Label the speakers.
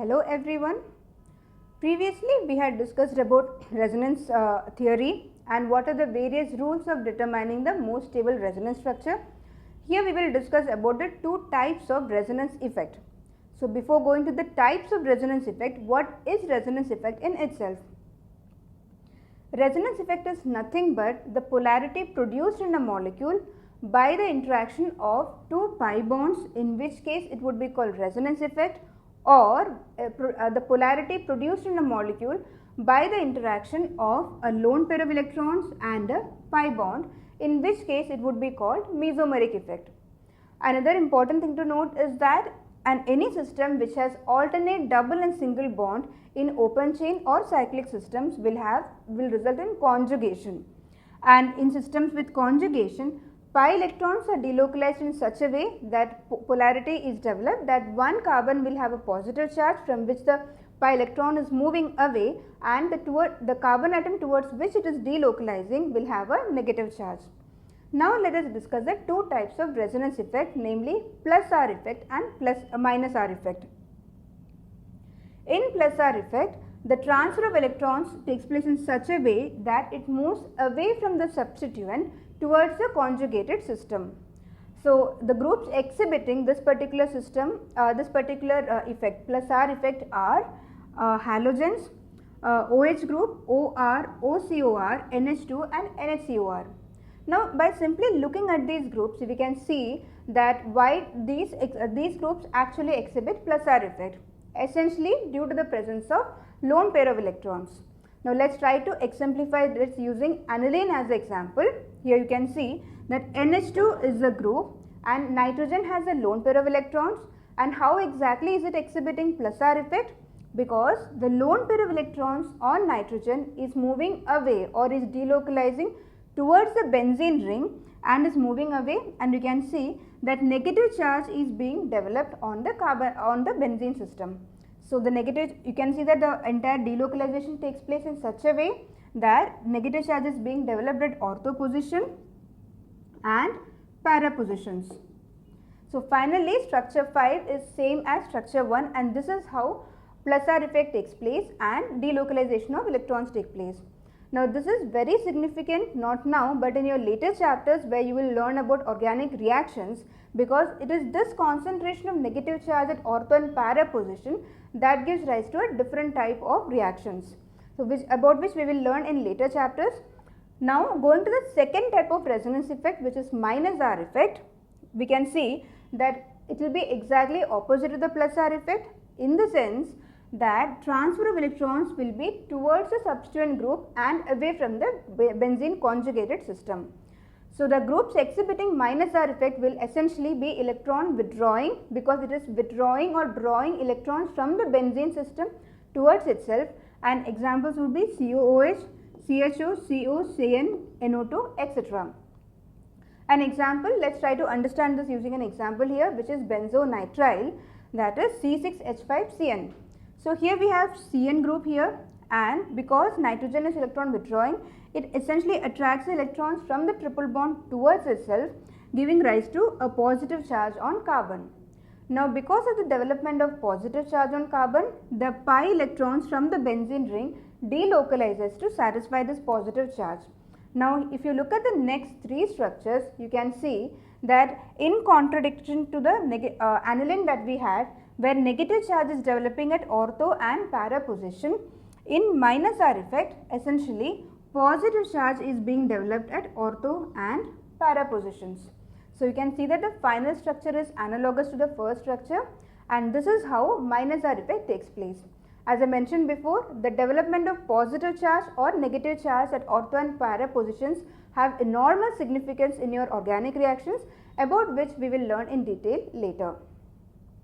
Speaker 1: Hello everyone. Previously we had discussed about resonance theory and what are the various rules of determining the most stable resonance structure. Here we will discuss about the two types of resonance effect. So before going to the types of resonance effect, what is resonance effect in itself? Resonance effect is nothing but the polarity produced in a molecule by the interaction of two pi bonds, in which case it would be called resonance effect, or the polarity produced in a molecule by the interaction of a lone pair of electrons and a pi bond, in which case it would be called mesomeric effect. Another important thing to note is that any system which has alternate double and single bond in open chain or cyclic systems will result in conjugation, and in systems with conjugation, pi electrons are delocalized in such a way that polarity is developed that one carbon will have a positive charge from which the pi electron is moving away, and the carbon atom towards which it is delocalizing will have a negative charge. Now let us discuss the two types of resonance effect, namely plus R effect and minus R effect. In plus R effect, the transfer of electrons takes place in such a way that it moves away from the substituent towards the conjugated system. So the groups exhibiting this particular system, effect, plus R effect, are halogens, OH group, OR, OCOR, NH2 and NHCOR. Now by simply looking at these groups, we can see that why these groups actually exhibit plus R effect, essentially due to the presence of lone pair of electrons. Now let us try to exemplify this using aniline as an example. Here you can see that NH2 is a group and nitrogen has a lone pair of electrons, and how exactly is it exhibiting plus R effect? Because the lone pair of electrons on nitrogen is moving away or is delocalizing towards the benzene ring and is moving away, and you can see that negative charge is being developed on the benzene system. So the negative, you can see that the entire delocalization takes place in such a way that negative charge is being developed at ortho position and para positions. So finally structure 5 is same as structure 1, and this is how plus R effect takes place and delocalization of electrons take place. Now this is very significant, not now but in your later chapters where you will learn about organic reactions, because it is this concentration of negative charge at ortho and para position that gives rise to a different type of reactions. So about which we will learn in later chapters. Now going to the second type of resonance effect, which is minus R effect, we can see that it will be exactly opposite to the plus R effect, in the sense that transfer of electrons will be towards the substituent group and away from the benzene conjugated system. So the groups exhibiting minus R effect will essentially be electron withdrawing, because it is withdrawing or drawing electrons from the benzene system towards itself, and examples would be COOH, CHO, CO, CN, NO2, etc. An example, let us try to understand this using an example here, which is benzonitrile, that is C6H5CN. So here we have CN group here, and because nitrogen is electron withdrawing, it essentially attracts the electrons from the triple bond towards itself, giving rise to a positive charge on carbon. Now because of the development of positive charge on carbon, the pi electrons from the benzene ring delocalizes to satisfy this positive charge. Now if you look at the next three structures, you can see that in contradiction to the aniline that we had, where negative charge is developing at ortho and para position, in minus R effect essentially positive charge is being developed at ortho and para positions. So you can see that the final structure is analogous to the first structure, and this is how minus R effect takes place. As I mentioned before, the development of positive charge or negative charge at ortho and para positions have enormous significance in your organic reactions, about which we will learn in detail later.